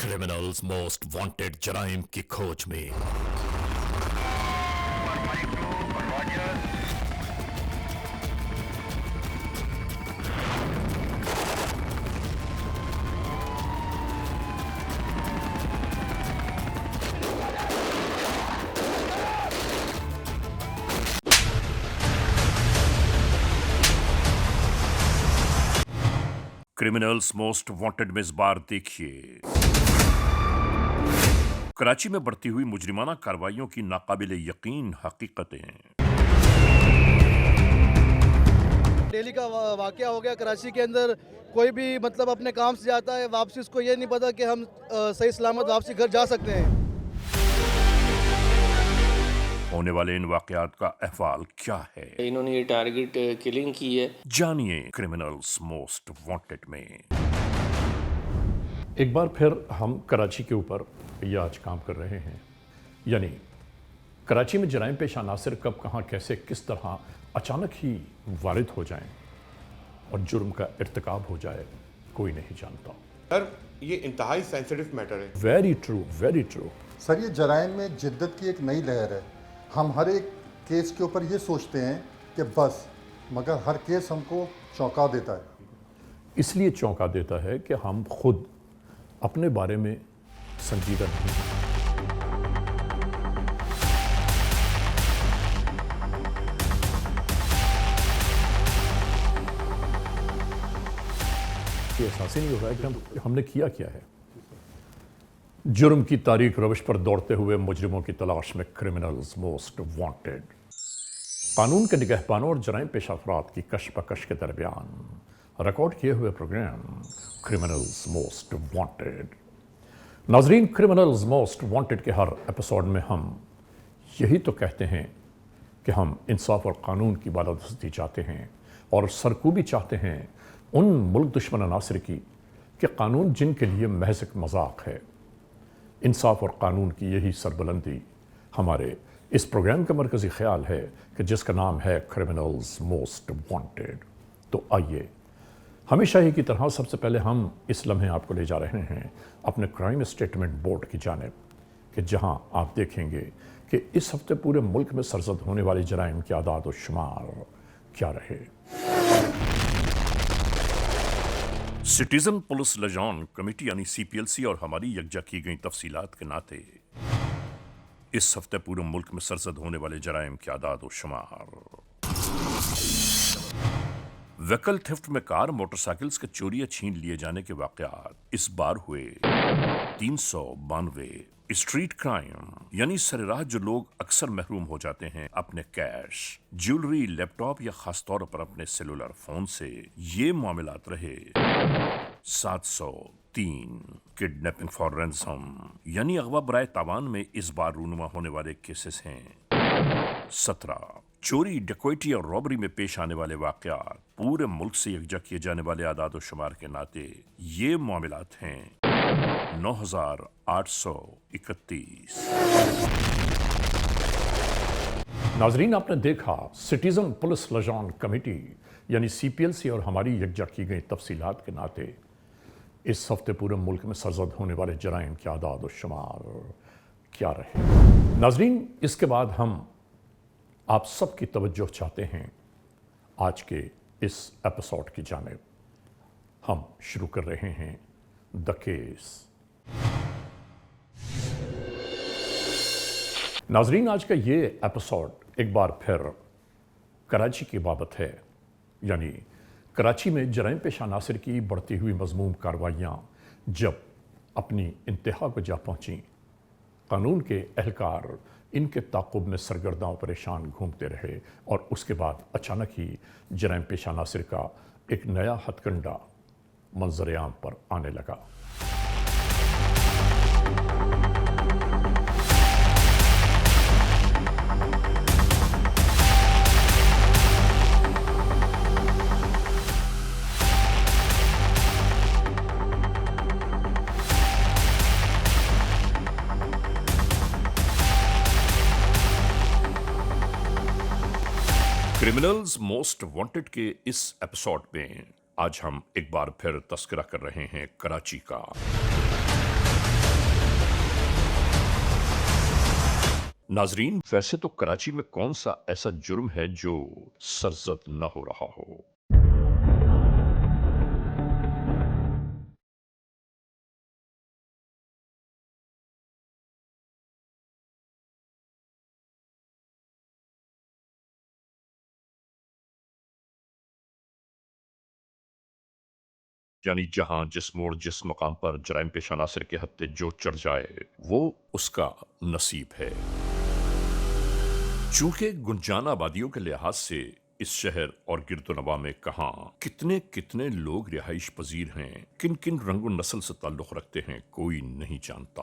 Criminals most wanted जराइम की खोज में। क्रिमिनल्स मोस्ट वांटेड में इस बार देखिए कराची में बढ़ती हुई मुजरिमाना कार्रवाइयों की नाकाबिले यकीन हकीकतें। डेली का वाकया हो गया कराची के अंदर। कोई भी मतलब अपने काम से जाता है, वापसी उसको ये नहीं पता कि हम सही सलामत वापसी घर जा सकते हैं। होने वाले इन वाकयात का अहवाल क्या है, इन्होंने ये टारगेट किलिंग की है। जानिए क्रिमिनल्स मोस्ट वांटेड में। एक बार फिर हम कराची के ऊपर ये आज काम कर रहे हैं, यानी कराची में जराइम पेश अनासिर कब कहाँ कैसे किस तरह अचानक ही वारिद हो जाएं और जुर्म का इर्तिकाब हो जाए, कोई नहीं जानता। सर ये इंतहाई सेंसिटिव मैटर है। Very true, very true. Sir ये जराइम में जिद्दत की एक नई लहर है। हम हर एक केस के ऊपर ये सोचते हैं कि बस, मगर हर केस हमको चौंका देता है। इसलिए चौंका देता है कि हम खुद अपने बारे में संजीदा नहीं हैं। ये एहसास ही नहीं हो रहा है कि हमने किया क्या है। जुर्म की तारीख रविश पर दौड़ते हुए मुजरिमों की तलाश में क्रिमिनल्स मोस्ट वांटेड। कानून के निगहबानों और जराइम पेश अफराद की कशपकश के दरमियान रिकॉर्ड किए हुए प्रोग्राम क्रिमिनल्स मोस्ट वांटेड। नाजरीन, क्रिमिनल्स मोस्ट वांटेड के हर एपिसोड में हम यही तो कहते हैं कि हम इंसाफ और कानून की बालादस्ती चाहते हैं और सरकूबी चाहते हैं उन मुल्क दुश्मन अनासिर की कि कानून जिनके लिए महज एक मजाक है। इंसाफ और कानून की यही सरबुलंदी हमारे इस प्रोग्राम का मरकज़ी ख्याल है कि जिसका नाम है क्रिमिनल्स मोस्ट वांटेड। तो आइए, हमेशा ही की तरह सबसे पहले हम इस लम्हे आपको ले जा रहे हैं अपने क्राइम स्टेटमेंट बोर्ड की जानिब, कि जहां आप देखेंगे कि इस हफ्ते पूरे मुल्क में सरजद होने वाली जराइम के आदाद और शुमार क्या रहे। सिटीजन पुलिस लजान कमेटी यानी CPLC और हमारी यकजा की गई तफसीलात के नाते इस हफ्ते पूरे मुल्क में सरजद होने वाले जराइम के आदाद और शुमार। व्हीकल थेफ्ट में कार मोटरसाइकिल्स के चोरी या छीन लिए जाने के वाकयात इस बार हुए 392। स्ट्रीट क्राइम यानी सरेराह जो लोग अक्सर महरूम हो जाते हैं अपने कैश, ज्वेलरी, लैपटॉप या खासतौर पर अपने सेलुलर फोन से, ये मामलात रहे 703। किडनैपिंग फॉर रैंसम यानी अगवा बराए तावान में इस बार रूनुमा होने वाले केसेस हैं 17। चोरी, डकैती और रॉबरी में पेश आने वाले वाकयात पूरे मुल्क से यकजा किए जाने वाले आदाद और शुमार के नाते ये मामलात हैं 9831। नाजरीन, आपने देखा सिटीजन पुलिस लजान कमेटी यानी CPLC और हमारी यकजा की गई तफसीलात के नाते इस हफ्ते पूरे मुल्क में सरजद होने वाले जराइम के आदाद और शुमार क्या रहे। नाजरीन, इसके बाद हम आप सबकी तवज्जो चाहते हैं आज के इस एपिसोड की जानिब। हम शुरू कर रहे हैं द केस। नाजरीन, आज का ये एपिसोड एक बार फिर कराची की बाबत है, यानी कराची में जराइम पेश अनासिर की बढ़ती हुई मजमूम कार्रवाइयाँ जब अपनी इंतहा को जा पहुँची, कानून के एहलकार इनके ताक़ुब में सरगर्दा परेशान घूमते रहे और उसके बाद अचानक ही जराइम पेश अनासिर का एक नया हथकंडा मंजर आम पर आने लगा। क्रिमिनल्स मोस्ट वांटेड के इस एपिसोड में आज हम एक बार फिर तस्करा कर रहे हैं कराची का। नाजरीन, वैसे तो कराची में कौन सा ऐसा जुर्म है जो सरजद न हो रहा हो। यानी जहां जिस मोड़ जिस मकाम पर जराइम पेशा नासिर के हत्ते जो चढ़ जाए वो उसका नसीब है। चूंकि गुंजान आबादियों के लिहाज से इस शहर और गिरदोनवा में कहां कितने कितने लोग रिहाइश पजीर हैं, किन किन रंग नस्ल से ताल्लुक रखते हैं, कोई नहीं जानता।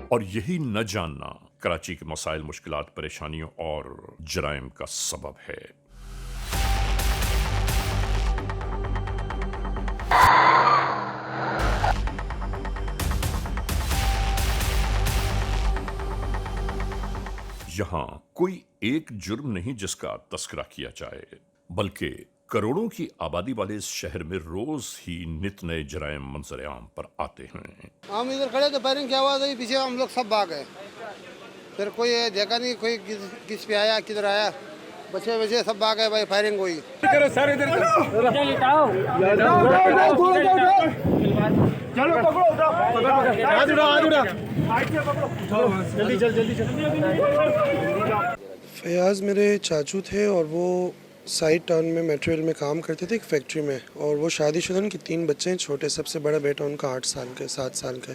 और यही न जानना कराची के मसाइल, मुश्किलात, परेशानियों और जराइम का सबब है। यहां कोई एक जुर्म नहीं जिसका तस्करा किया जाए, बल्कि करोड़ों की आबादी वाले इस शहर में रोज ही नित नए जराइम मंजर आम पर आते हैं। हम इधर खड़े तो फायरिंग की आवाज़ आई, पीछे हम लोग सब भाग गए। फिर कोई देखा नहीं, कोई किस पे आया, किधर आया, बचे बचे सब भाग गए भाई, फायरिंग हुई। फयाज़ मेरे चाचू थे और वो साइड टाउन में मेटेरियल में काम करते थे एक फैक्ट्री में, और वो शादीशुदा, उनके 3 बच्चे हैं छोटे, सबसे बड़ा बेटा उनका 8 साल का, 7 साल का।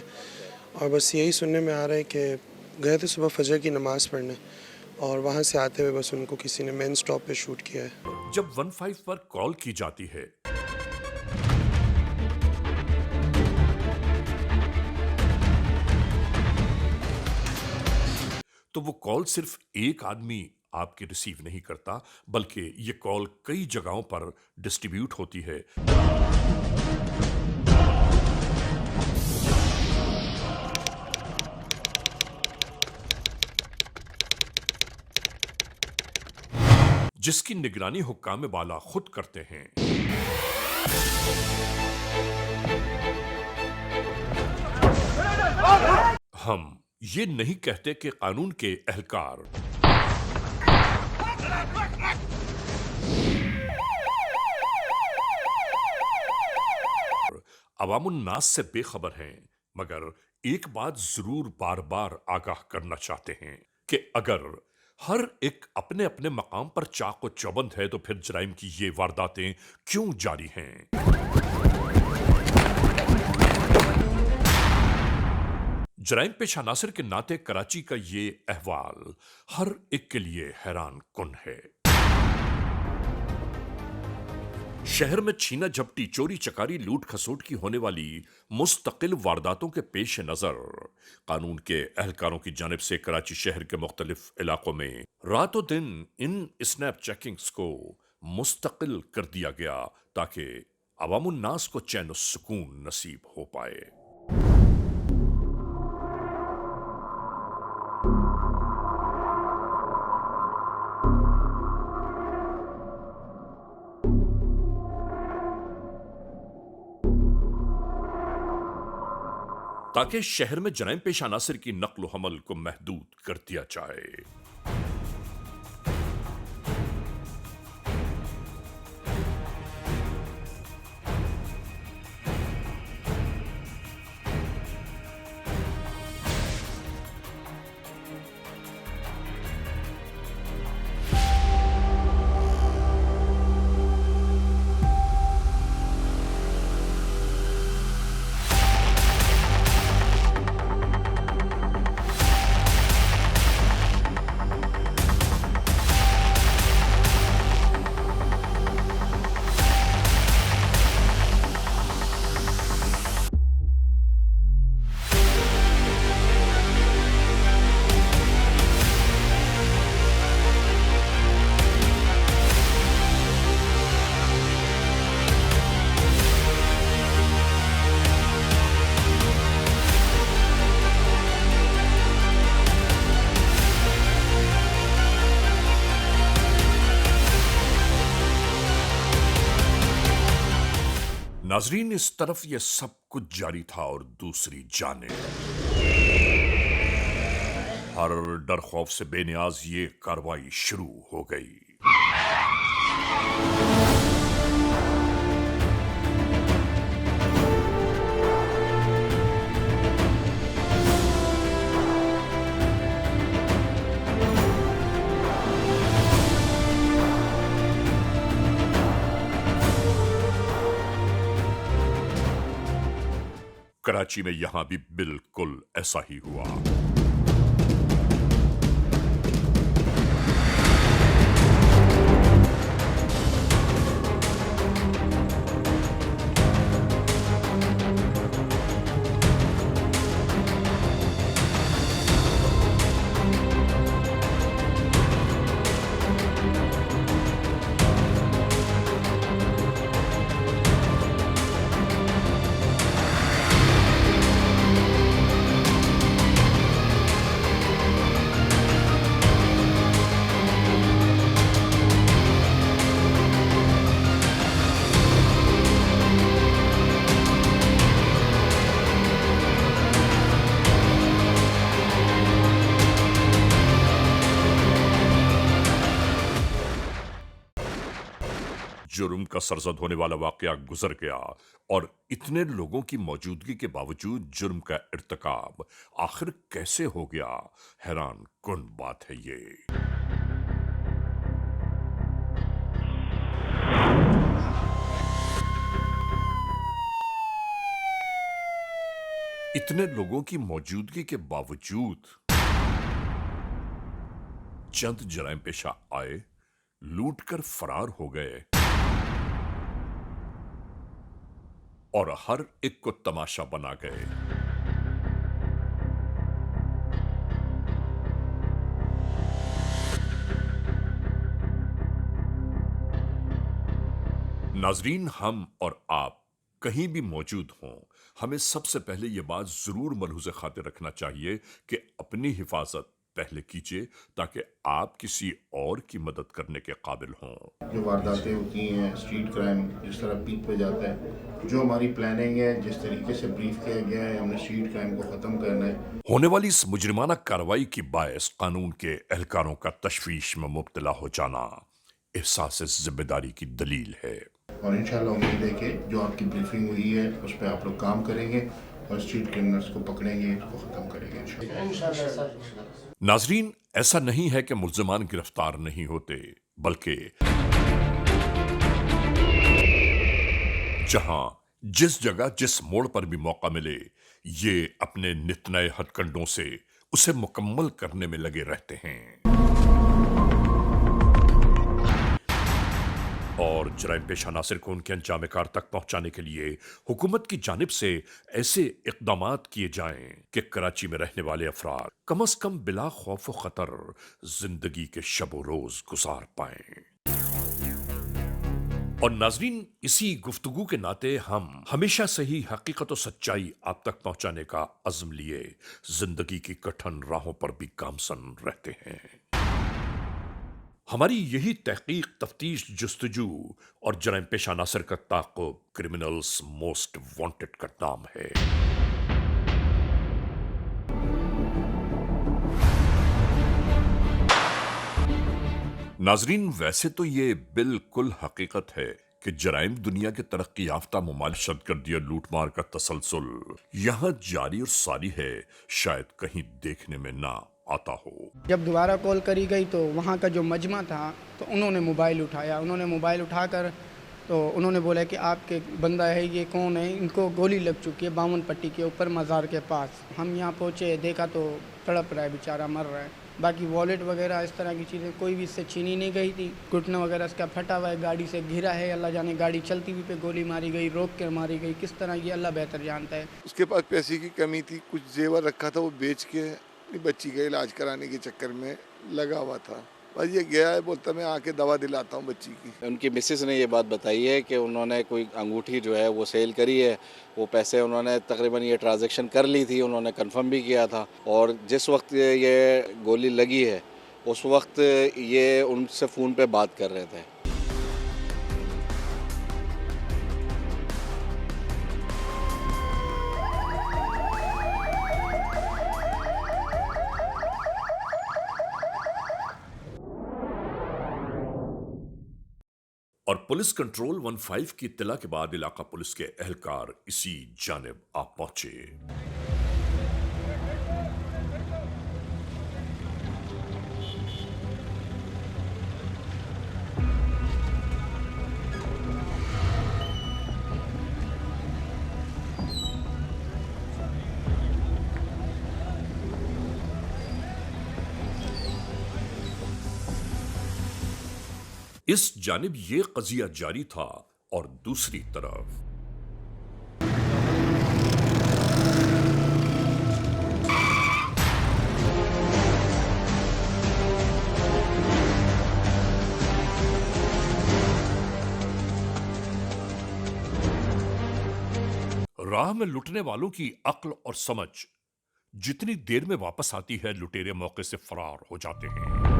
और बस यही सुनने में आ रहा है कि गए थे सुबह फजर की नमाज पढ़ने और वहाँ से आते हुए बस उनको किसी ने मेन स्टॉप पे शूट किया है। जब 15 पर कॉल की जाती है तो वो कॉल सिर्फ एक आदमी आपके रिसीव नहीं करता, बल्कि ये कॉल कई जगहों पर डिस्ट्रीब्यूट होती है। जिसकी निगरानी हुक्काम वाला खुद करते हैं। हम ये नहीं कहते कि कानून के एहलकार अवामुन्नास से बेखबर हैं, मगर एक बात जरूर बार बार आगाह करना चाहते हैं कि अगर हर एक अपने अपने मकाम पर चाक व चौबंद है तो फिर जराइम की ये वारदातें क्यों जारी हैं? जराइम पेशा नासिर के नाते कराची का ये अहवाल हर एक के लिए हैरान कुन है। शहर में छीना झपटी, चोरी चकारी, लूट खसोट की होने वाली मुस्तकिल वारदातों के पेश नजर कानून के एहलकारों की जानिब से कराची शहर के मुख्तलिफ इलाकों में रातों दिन इन स्नैप चेकिंग्स को मुस्तकिल कर दिया गया ताकि अवामुन्नास को चैन सुकून नसीब हो पाए। ताकि शहर में जराइम पेशा नासिर की नक्ल हमल को महदूद कर दिया जाए। नाजरीन, इस तरफ ये सब कुछ जारी था और दूसरी जाने हर डर खौफ से बेनियाज ये कार्रवाई शुरू हो गई। कराची में यहां भी बिल्कुल ऐसा ही हुआ। जुर्म का सरजद होने वाला वाकया गुजर गया और इतने लोगों की मौजूदगी के बावजूद जुर्म का इर्तिकाब आखिर कैसे हो गया, हैरान कुन बात है ये। इतने लोगों की मौजूदगी के बावजूद चंद जराइम पेशा आए, लूटकर फरार हो गए और हर एक को तमाशा बना गए। नाजरीन, हम और आप कहीं भी मौजूद हों, हमें सबसे पहले यह बात जरूर मलहूज़े खातिर रखना चाहिए कि अपनी हिफाजत पहले कीजिए ताकि आप किसी और की मदद करने के काबिल हों। जो वारदातें होती हैं, स्ट्रीट क्राइम जिस तरह पीक पे जाता है, जो हमारी प्लानिंग है, जिस तरीके से ब्रीफ किया गया है, हमने स्ट्रीट क्राइम को ख़त्म करना है। होने वाली इस मुजरिमाना कार्रवाई की बायस कानून के एहलकारों का तशवीश में मुब्तला हो जाना एहसास जिम्मेदारी की दलील है। और इंशाल्लाह उम्मीद है कि जो आपकी ब्रीफिंग हुई है उस पर आप लोग काम करेंगे और स्ट्रीट क्रिमिनल्स को पकड़ेंगे, इसको ख़त्म करेंगे इंशाल्लाह। नाजरीन, ऐसा नहीं है कि मुल्जिमान गिरफ्तार नहीं होते, बल्कि जहां जिस जगह जिस मोड़ पर भी मौका मिले ये अपने नित नए हथकंडों से उसे मुकम्मल करने में लगे रहते हैं और जराइम पेशा नासिर को उनके अंजाम कार तक पहुंचाने के लिए हुकूमत की जानिब से ऐसे इक़दामात किए जाएं कि कराची में रहने वाले अफराद कम अज कम बिला खौफ व खतर जिंदगी के शब रोज गुजार पाएं। और नाजरीन, इसी गुफ्तगू के नाते हम हमेशा से ही हकीकत और सच्चाई आप तक पहुंचाने का अज़्म लिए जिंदगी की कठिन राहों पर भी गामसन रहते हैं। हमारी यही तहकीक, तफ्तीश, जुस्तजू और जराइम पेशा नासिर का ताक़ुब क्रिमिनल्स मोस्ट वांटेड का नाम है। नाजरीन, वैसे तो ये बिल्कुल हकीकत है कि जराइम दुनिया के तरक्की याफ्ता मुमालिशत कर दिया लूटमार का तसलसल यहां जारी और सारी है, शायद कहीं देखने में ना आता हो। जब दोबारा कॉल करी गई तो वहाँ का जो मजमा था तो उन्होंने मोबाइल उठाया। उन्होंने मोबाइल उठाकर तो उन्होंने बोला कि आपके बंदा है, ये कौन है, इनको गोली लग चुकी है बावन पट्टी के ऊपर मज़ार के पास। हम यहाँ पहुँचे, देखा तो तड़प रहा है, बेचारा मर रहा है। बाकी वॉलेट वगैरह इस तरह की चीज़ें कोई भी इससे छीनी नहीं गई थी। घुटना वगैरह इसका फटा हुआ है, गाड़ी से घिरा है, अल्लाह जाने गाड़ी चलती हुई पे गोली मारी गई, रोक कर मारी गई, किस तरह ये अल्लाह बेहतर जानता है। उसके पास पैसे की कमी थी, कुछ जेवर रखा था, वो बेच के अपनी बच्ची का इलाज कराने के चक्कर में लगा हुआ था। बस ये गया है, बोलता मैं आके दवा दिलाता हूँ बच्ची की। उनकी मिसेस ने ये बात बताई है कि उन्होंने कोई अंगूठी जो है वो सेल करी है, वो पैसे उन्होंने तकरीबन ये ट्रांजैक्शन कर ली थी, उन्होंने कंफर्म भी किया था। और जिस वक्त ये गोली लगी है उस वक्त ये उनसे फ़ोन पे बात कर रहे थे। और पुलिस कंट्रोल 15 की इत्तला के बाद इलाका पुलिस के एहलकार इसी जानिब आ पहुंचे। इस जानिब ये कजिया जारी था और दूसरी तरफ राह में लुटने वालों की अक्ल और समझ जितनी देर में वापस आती है, लुटेरे मौके से फरार हो जाते हैं।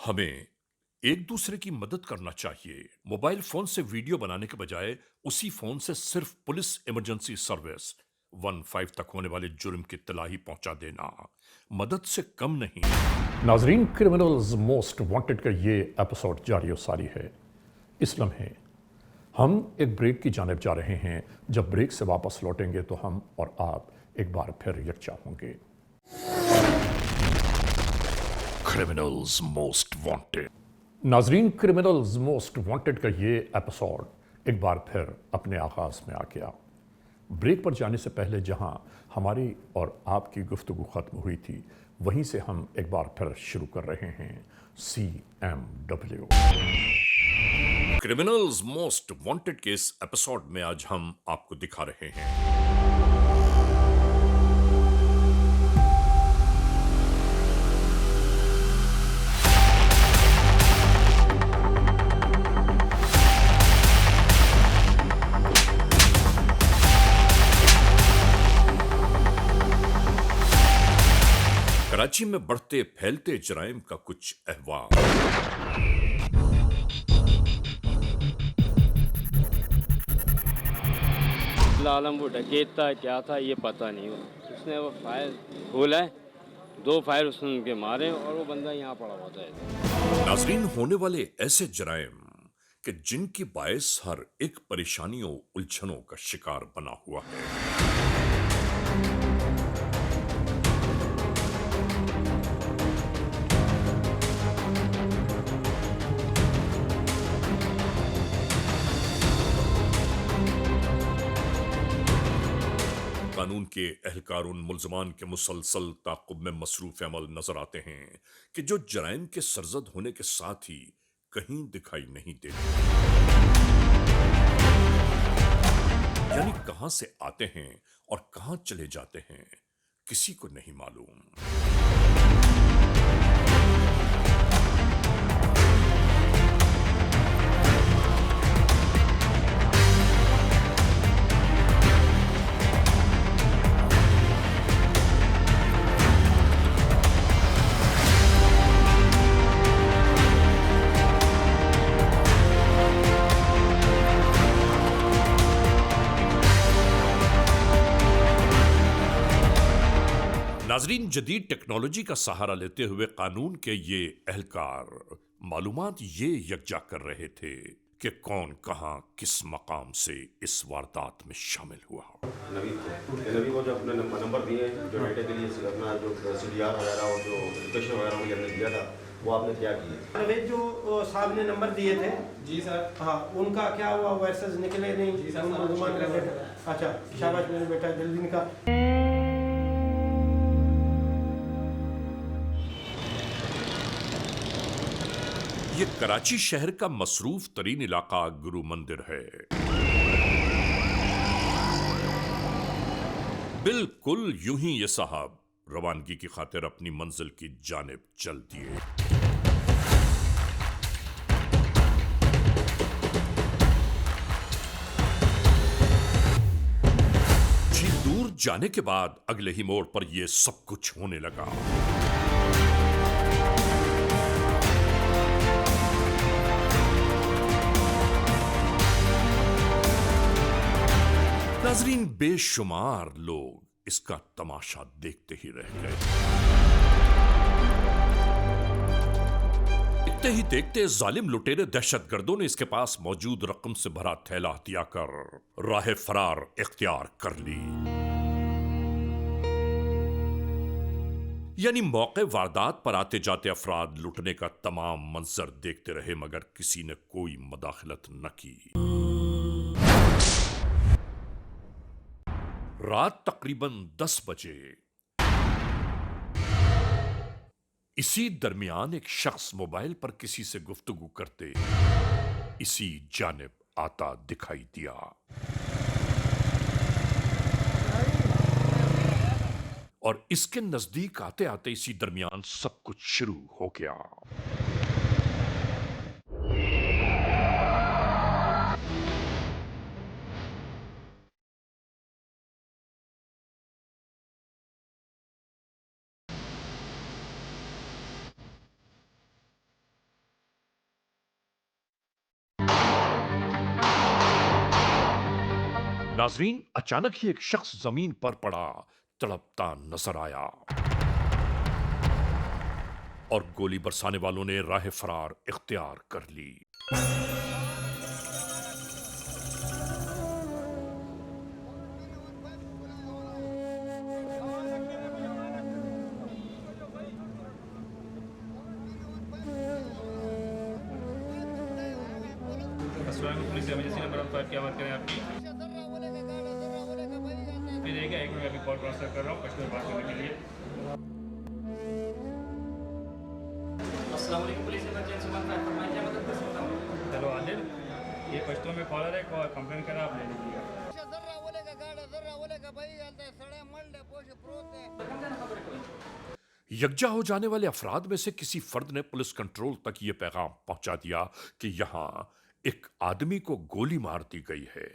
हमें एक दूसरे की मदद करना चाहिए। मोबाइल फोन से वीडियो बनाने के बजाय उसी फोन से सिर्फ पुलिस इमरजेंसी सर्विस 15 तक होने वाले जुर्म की इत्तला ही पहुंचा देना मदद से कम नहीं। नाजरीन, क्रिमिनल्स मोस्ट वांटेड का ये एपिसोड जारी सारी है। इस लम्हे हम एक ब्रेक की जानिब जा रहे हैं। जब ब्रेक से वापस लौटेंगे तो हम और आप एक बार फिर यकजा होंगे। Criminals most wanted. नाजरीन, क्रिमिनल्स मोस्ट वांटेड का ये एपिसोड एक बार फिर अपने आगाज में आ गया। ब्रेक पर जाने से पहले जहां हमारी और आपकी गुफ्तगू खत्म हुई थी, वहीं से हम एक बार फिर शुरू कर रहे हैं CMW। क्रिमिनल्स मोस्ट वांटेड के इस एपिसोड में आज हम आपको दिखा रहे हैं कराची में बढ़ते फैलते जराइम का कुछ अहवाल। आलम वो डकैत था, क्या था ये पता नहीं। उसने वो फायर खोला है, 2 फायर उसने उनके मारे और वो बंदा यहाँ पड़ा हुआ था। नाजरीन, होने वाले ऐसे जराइम कि जिनकी बायस हर एक परेशानियों उलझनों का शिकार बना हुआ है। कानून के एहलकार उन मुल्ज़मान के मुसलसल ताक़ुब में मसरूफ़ अमल नजर आते हैं कि जो जराइम के सरजद होने के साथ ही कहीं दिखाई नहीं देते, यानी कहां से आते हैं और कहां चले जाते हैं किसी को नहीं मालूम। नाजरीन, जदीद टेक्नोलॉजी का सहारा लेते हुए कानून के ये एहलकार मालूमात ये यकजा कर रहे थे कि कौन कहां किस मकाम से इस वारदात में शामिल हुआ। नबी को जो अपने नंबर दिए, जो डेटे के लिए अपना जो CDR वगैरह और जो लोकेशन वगैरह उनके अंदर दिया था, वो आपने क्या किया? नवेद जो साहब ने नंबर दिए थे जी सर, हाँ, उनका क्या हुआ? वर्सेस निकले नहीं जी सर। अच्छा, शाबाश मेरे बेटा, जल्दी निकाल। ये कराची शहर का मसरूफ तरीन इलाका गुरु मंदिर है। बिल्कुल यूं ही ये साहब रवानगी की खातिर अपनी मंजिल की जानिब चल दिए। जी दूर जाने के बाद अगले ही मोड़ पर यह सब कुछ होने लगा। नाजरीन, बेशुमार लोग इसका तमाशा देखते ही रह गए। देखते ही देखते जालिम लुटेरे दहशतगर्दों ने इसके पास मौजूद रकम से भरा थैला हथिया कर राह फरार इख्तियार कर ली। यानी मौके वारदात पर आते जाते अफराद लुटने का तमाम मंजर देखते रहे, मगर किसी ने कोई मदाखलत न की। रात तकरीबन 10 बजे इसी दरमियान एक शख्स मोबाइल पर किसी से गुफ्तगू करते इसी जानिब आता दिखाई दिया। और इसके नजदीक आते आते इसी दरमियान सब कुछ शुरू हो गया। नाजरीन, अचानक ही एक शख्स जमीन पर पड़ा तड़पता नजर आया और गोली बरसाने वालों ने राह फरार इख्तियार कर ली। पुलिस इमरजेंसी नंबर पर क्या बात करें आपकी? फिर एक मिनट अभी कॉल ट्रांसफर कर रहा हूँ कस्टमर बात करने के लिए। अस्सलाम वालेकुम, पुलिस इमरजेंसी नंबर पर फरमाइए, क्या मदद कर सकता हूँ? हेलो आदिल, ये कस्टमर में कॉलर है, कंप्लेन करा, आप ले लीजिएगा। यकजा हो जाने वाले अफराद में से किसी फर्द ने पुलिस कंट्रोल तक ये पैगाम पहुंचा दिया कि यहां एक आदमी को गोली मार दी गई है।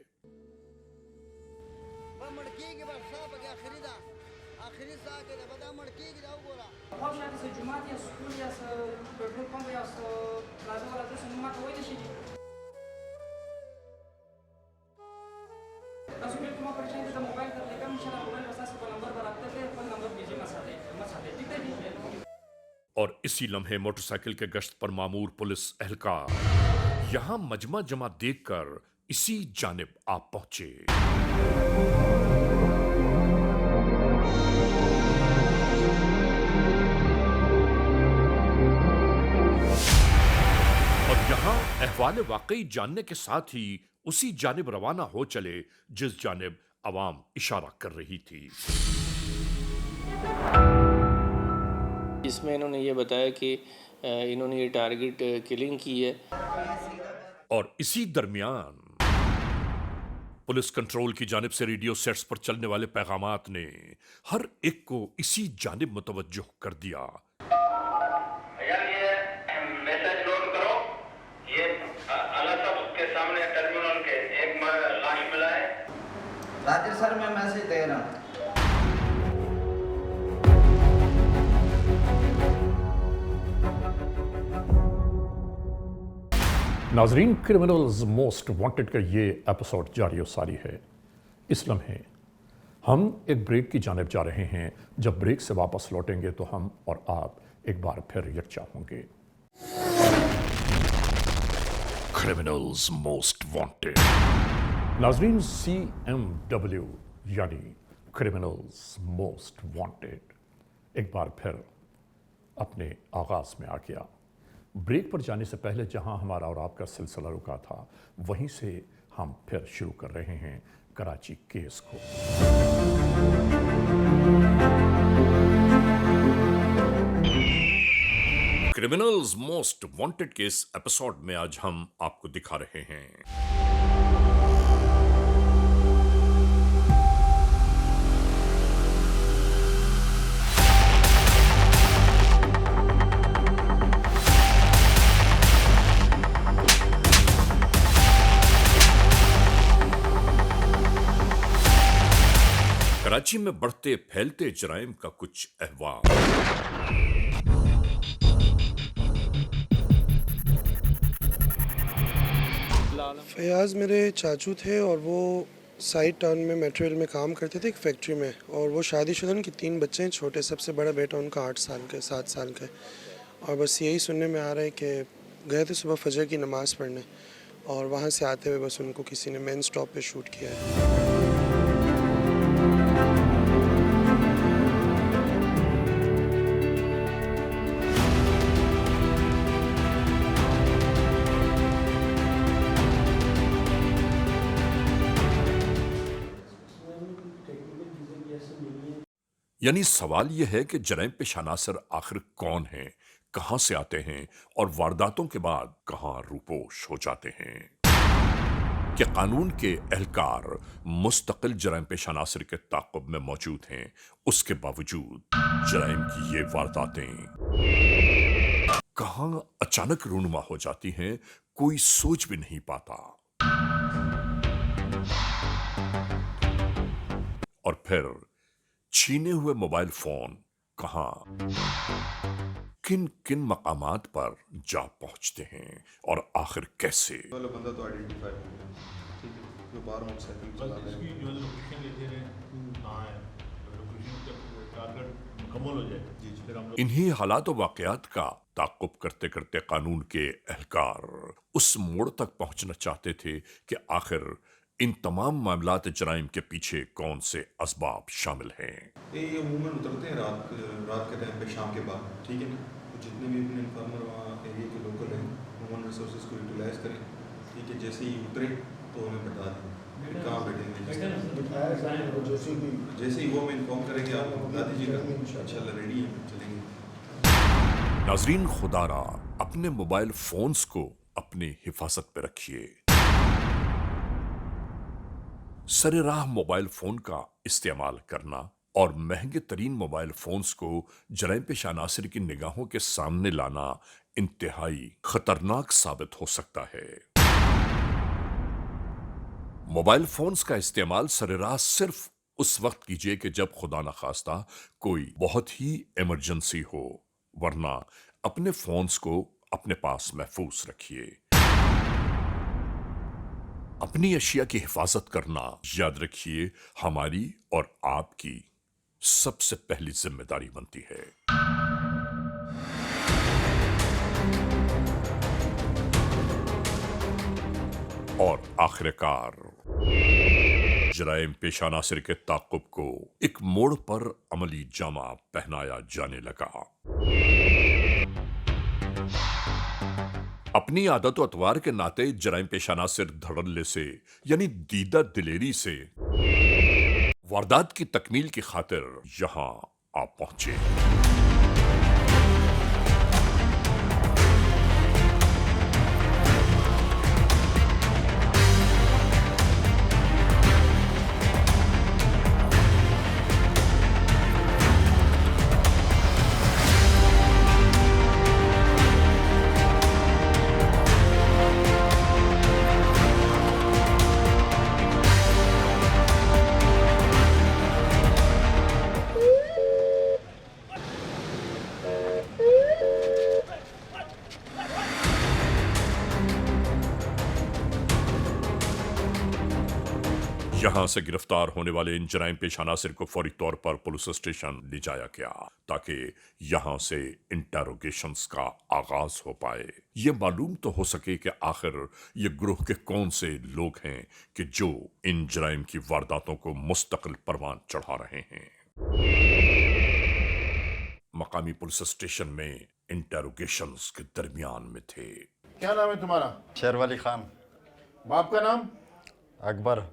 और इसी लम्हे मोटरसाइकिल के गश्त पर मामूर पुलिस एहलकार यहां मजमा जमा देखकर इसी जानिब आ पहुंचे। और यहां अहवाल वाकई जानने के साथ ही उसी जानिब रवाना हो चले जिस जानिब अवाम इशारा कर रही थी। इसमें इन्होंने ये बताया कि इन्होंने ये टारगेट किलिंग की है। और इसी दरमियान पुलिस कंट्रोल की जानिब से रेडियो सेट्स पर चलने वाले पैगामात ने हर एक को इसी जानिब मुतवज्जो कर दिया। मैसेज नोट करो, ये अला साहब उसके सामने टर्मिनल के एक लाश मिला है। राजेश सर, मैं मैसेज दे रहा हूँ। नाजरीन, क्रिमिनल्स मोस्ट वांटेड का ये एपिसोड जारी और सारी है। इस लम्हे हम एक ब्रेक की जानिब जा रहे हैं। जब ब्रेक से वापस लौटेंगे तो हम और आप एक बार फिर यकजा होंगे। Criminals most wanted. नाजरीन, CMW यानी क्रिमिनल्स मोस्ट वांटेड एक बार फिर अपने आगाज में आ गया। ब्रेक पर जाने से पहले जहां हमारा और आपका सिलसिला रुका था, वहीं से हम फिर शुरू कर रहे हैं कराची केस को। क्रिमिनल्स मोस्ट वांटेड के इस एपिसोड में आज हम आपको दिखा रहे हैं कराची में बढ़ते फैलते जराइम का कुछ अहवाल। फयाज़ मेरे चाचू थे और वो साइड टाउन में मेट्रोवेल में काम करते थे एक फैक्ट्री में, और वो शादीशुदा, उनकी 3 बच्चे हैं छोटे, सबसे बड़ा बेटा उनका 8 साल का 7 साल का। और बस यही सुनने में आ रहा है कि गए थे सुबह फजर की नमाज़ पढ़ने और वहाँ से आते हुए बस उनको किसी ने मेन स्टॉप पे शूट किया है। यानी सवाल यह है कि जराइम पेशा अनासर आखिर कौन हैं, कहां से आते हैं और वारदातों के बाद कहां रूपोश हो जाते हैं। क्या कानून के एहलकार मुस्तकिल जराइम पेशा अनासर के ताक़ुब में मौजूद हैं, उसके बावजूद जराइम की ये वारदातें कहां अचानक रूनुमा हो जाती हैं, कोई सोच भी नहीं पाता। और फिर छीने हुए मोबाइल फोन कहां, किन किन मकामात पर जा पहुंचते हैं और आखिर कैसे। वाला बंदा तो आइडेंटिफाई हो गया, ठीक है, जो बाहर मोटरसाइकिल चला रहा है। इसकी जो लोकेशन लेते हैं कहाँ है, लोकेशन तक टारगेट मुकम्मल हो जाए। जी फिर हम लोग इन्हीं हालात और वाकयात का ताक़ुब करते करते कानून के एहलकार उस मोड़ तक पहुंचना चाहते थे कि आखिर इन तमाम मामलात जराइम के पीछे कौन से असबाब शामिल हैं। ये अमूमन उतरते हैं रात के टाइम पे, शाम के बाद, ठीक है ना। तो जितने भी अपने इन्फॉर्मर वहाँ एरिया के लोकल हैं, ह्यूमन रिसोर्सेज को यूटिलाइज करें, ठीक है। जैसे ही उतरे तो हमें बता दें कि कहाँ बैठेंगे। जैसे ही वो हमें इन्फॉर्म करेंगे आप बता दीजिएगा, इंशाल्लाह रेडी है, चलेंगे। नाजरीन खुदारा अपने मोबाइल फोन्स को अपनी हिफाजत पे रखिए। सरेराह मोबाइल फोन का इस्तेमाल करना और महंगे तरीन मोबाइल फोन्स को जराइम पेशा अनासर की निगाहों के सामने लाना इंतहाई खतरनाक साबित हो सकता है। मोबाइल फोन्स का इस्तेमाल सरेराह सिर्फ उस वक्त कीजिए कि जब खुदा न खास्ता कोई बहुत ही इमरजेंसी हो, वरना अपने फोन्स को अपने पास महफूज रखिए। अपनी अशिया की हिफाजत करना, याद रखिए, हमारी और आपकी सबसे पहली जिम्मेदारी बनती है। और आखिरकार जराइम पेशा अनासर के ताक़ुब को एक मोड़ पर अमली जामा पहनाया जाने लगा। अपनी आदत और अतवार के नाते जराइम पेशा अनासर धड़ल्ले से यानी दीदा दिलेरी से वारदात की तकमील की खातिर यहां आ पहुंचे। यहां से गिरफ्तार होने वाले इन जराइम पेशा अनासर को फौरी तौर पर पुलिस स्टेशन ले जाया गया ताकि यहां से इंटेरोगेशंस का आगाज हो पाए। ये मालूम तो हो सके कि आखिर ये ग्रोह के कौन से लोग हैं कि जो इन जराइम की वारदातों को मुस्तकिल परवान चढ़ा रहे हैं। मकामी पुलिस स्टेशन में इंटेरोगेशंस के दरमियान में थे। क्या नाम है तुम्हारा? शेरवाली खान। बाप का नाम? अकबर।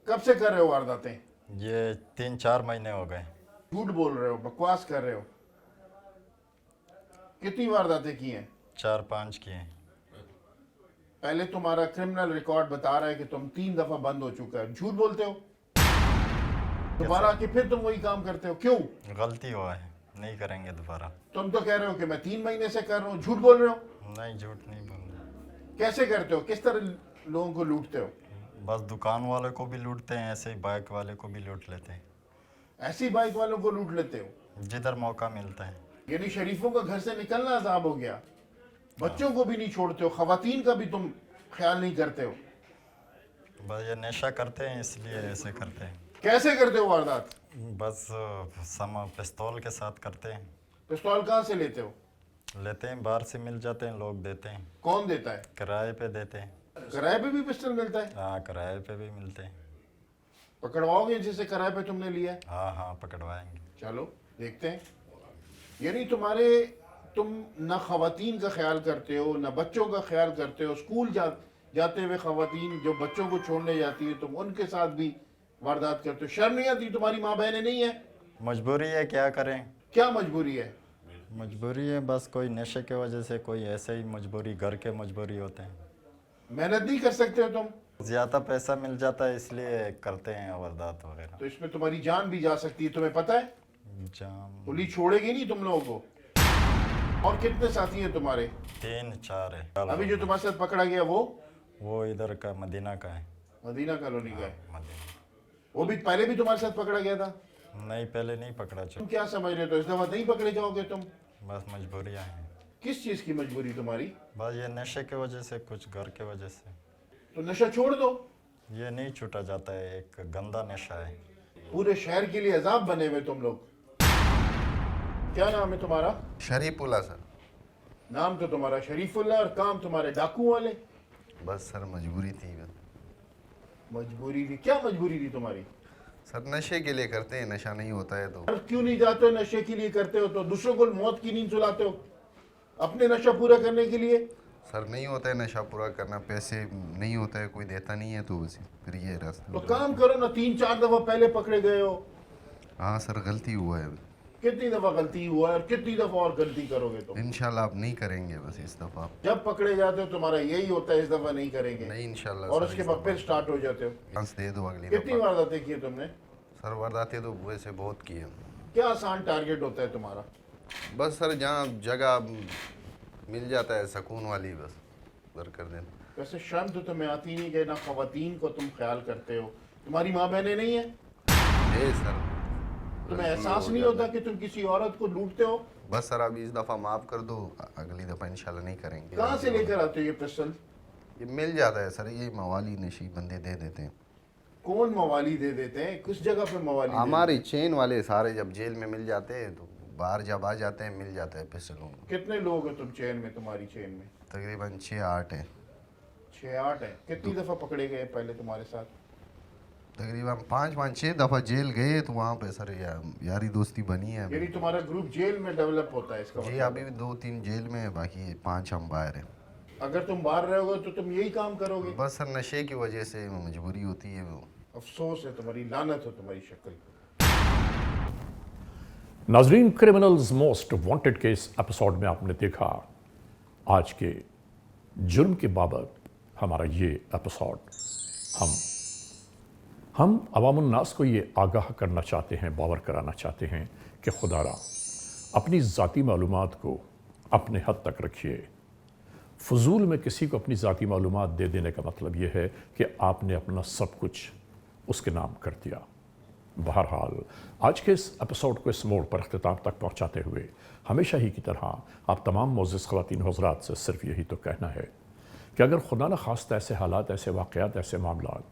कब से कर रहे हो वारदातें? ये 3-4 महीने हो गए। झूठ बोल रहे हो, बकवास कर रहे हो। कितनी वारदातें की हैं? 4-5 किए। पहले तुम्हारा क्रिमिनल रिकॉर्ड बता रहा है कि तुम 3 दफा बंद हो चुका है, झूठ बोलते हो? दोबारा आके फिर तुम वही काम करते हो, क्यों? गलती हुआ है, नहीं करेंगे दोबारा। तुम तो कह रहे हो कि मैं 3 महीने से कर रहा हूँ, झूठ बोल रहे हो? नहीं, झूठ नहीं बोल रहे। कैसे करते हो, किस तरह लोगों को लूटते हो? बस दुकान वाले को भी लूटते हैं, ऐसे ही बाइक वाले को भी लूट लेते हैं। ऐसी बाइक वालों को लूट लेते हो? जिधर मौका मिलता है। यानी शरीफों का घर से निकलना अजाब हो गया, बच्चों को भी नहीं छोड़ते हो, खवातीन का भी तुम ख्याल नहीं करते हो। बस ये नशा करते हैं इसलिए ऐसे करते हैं। कैसे करते हो वारदात? बस पिस्तौल के साथ करते हैं। पिस्तौल कहाँ से लेते हो? लेते हैं, बाहर से मिल जाते हैं, लोग देते हैं। कौन देता है? किराए पे देते हैं। किराए पे भी पिस्टल मिलता है? हाँ, किराए पे भी मिलते हैं। पकड़वाओगे जिसे किराए पे तुमने लिया है? हाँ, पकड़वाएंगे। चलो देखते हैं। यानी तुम ना खवातीन का ख्याल करते हो, ना बच्चों का ख्याल करते हो। स्कूल जाते हुए खवातीन जो बच्चों को छोड़ने जाती है, तुम उनके साथ भी वारदात करते हो। शर्म नहीं आती? तुम्हारी माँ बहनें नहीं है? मजबूरी है, क्या करें। क्या मजबूरी है? मजबूरी है बस, कोई नशे के वजह से, कोई ऐसे ही मजबूरी, घर के मजबूरी होते हैं। मेहनत नहीं कर सकते हो तुम? ज्यादा पैसा मिल जाता है इसलिए करते हैं वारदात वगैरह। तो इसमें तुम्हारी जान भी जा सकती है, तुम्हें पता है? जान पुलिस छोड़ेगी नहीं तुम लोगों को। और कितने साथी हैं तुम्हारे? 3-4 है। अभी जो तुम्हारे साथ पकड़ा गया वो इधर का मदीना का है। मदीना कॉलोनी का है? मदीना। वो भी पहले भी तुम्हारे साथ पकड़ा गया था? नहीं, पहले नहीं पकड़ा। तुम क्या समझ रहे हो, इस दफा नहीं पकड़े जाओगे तुम? बस मजबूरियाँ हैं। किस चीज की मजबूरी तुम्हारी? बस ये नशे के वजह से, कुछ घर के वजह से। तो नशा छोड़ दो। ये नहीं छूटा जाता है, एक गंदा नशा है। पूरे शहर के लिए अजाब बने हुए तुम लोग। क्या नाम है तुम्हारा? शरीफुल्ला सर। नाम तो तुम्हारा शरीफुल्ला और काम तुम्हारे डाकू वाले। बस सर मजबूरी थी। मजबूरी थी? क्या मजबूरी थी तुम्हारी? सर नशे के लिए करते हैं, नशा नहीं होता है तो। क्यों नहीं जाते हो? नशे के लिए करते हो तो दूसरों को मौत की नींद सुलाते हो, अपने नशा पूरा करने के लिए। सर नहीं होता है नशा पूरा करना, पैसे नहीं होता है, कोई देता नहीं है तो बस फिर ये रास्ता। तो काम करो ना, 3-4 दफा पहले पकड़े गए हो। हाँ सर, गलती हुआ है। कितनी दफा गलती हुआ है और कितनी दफा और गलती करोगे तुम? इंशाल्लाह आप नहीं करेंगे बस इस दफा। जब पकड़े जाते हो तुम्हारा यही होता है, इस दफा नहीं करेंगे। नहीं इंशाल्लाह। और उसके बाद फिर स्टार्ट हो जाते हो। चांस दे दो अगली कितनी वारदातें की तुमने? सर वारदातें तो वैसे बहुत की है। क्या आसान टारगेट होता है तुम्हारा? बस सर जहाँ जगह मिल जाता है सुकून वाली, बस उधर कर देना। वैसे शर्म तो तुम्हें आती नहीं कि ना खवातीन को तुम ख्याल करते हो? तुम्हारी माँ बहनें नहीं है? सर तुम्हें एहसास नहीं होता कि तुम किसी औरत को लूटते हो? बस सर अब इस दफा माफ कर दो, अगली दफा इंशाल्लाह नहीं करेंगे। कहाँ से लेकर आते हो ये पिस्टल? ये मिल जाता है सर, ये मवाली नशी बंदे दे देते हैं। कौन मवाली दे देते हैं? किस जगह पे मवाली? हमारे चेन वाले सारे जब जेल में मिल जाते हैं तो बाहर जब आ जाते हैं मिल जाता है पिस्टल। कितने लोग हो तुम चेन में, तुम्हारी चेन में? तकरीबन 6-8 है। 6-8 है। कितनी दफा पकड़े गए पहले तुम्हारे साथ? तकरीबन 5-6 दफा जेल गए तो वहाँ पे सर यारी दोस्ती बनी है। यानी तुम्हारा ग्रुप जेल में डेवलप होता है इसका जी? मतलब? अभी भी 2-3 जेल में है, बाकी 5 हम बाहर हैं। अगर तुम बाहर रहोगे तो तुम यही काम करोगे? बस सर नशे की वजह से मजबूरी होती है। वो अफसोस है तुम्हारी, लानत हो तुम्हारी शक्ल। नाजरीन, criminals most wanted case episode में आपने देखा आज के जुर्म के बाबत हमारा ये एपिसोड। हम अवामुन्नास को ये आगाह करना चाहते हैं, बावर कराना चाहते हैं कि खुदारा अपनी ज़ाती मालूमात को अपने हद तक रखिए। फजूल में किसी को अपनी ज़ाती मालूमात दे देने का मतलब ये है कि आपने अपना सब कुछ उसके नाम कर दिया। बहरहाल आज के इस एपिसोड को इस मोड़ पर अख्तिताम तक पहुँचाते हुए हमेशा ही की तरह आप तमाम मोअज़्ज़िज़ ख़वातीन हज़रात से सिर्फ यही तो कहना है कि अगर खुदा न खास्ता ऐसे हालात, ऐसे वाक़यात, ऐसे मामलात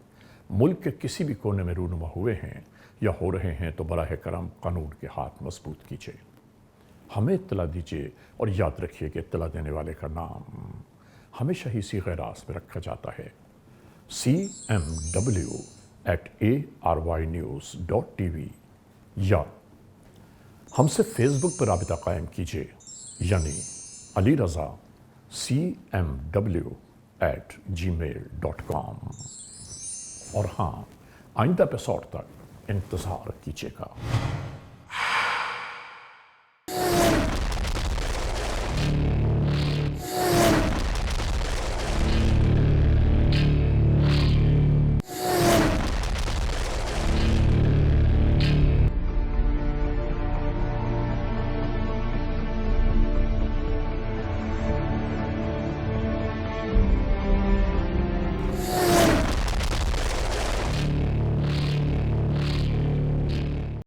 मुल्क के किसी भी कोने में रूनुमा हुए हैं या हो रहे हैं तो बराह करम कानून के हाथ मजबूत कीजिए, हमें इत्तला दीजिए और याद रखिए कि इत्तला देने वाले का नाम हमेशा ही सीग़े रास में रखा जाता है cmw@arYnews.tv या हमसे फेसबुक पर राबिता कायम कीजिए यानी अली रज़ा cmw@gmail.com। और हाँ, आइंदा एपिसोड तक इंतज़ार कीजिएगा।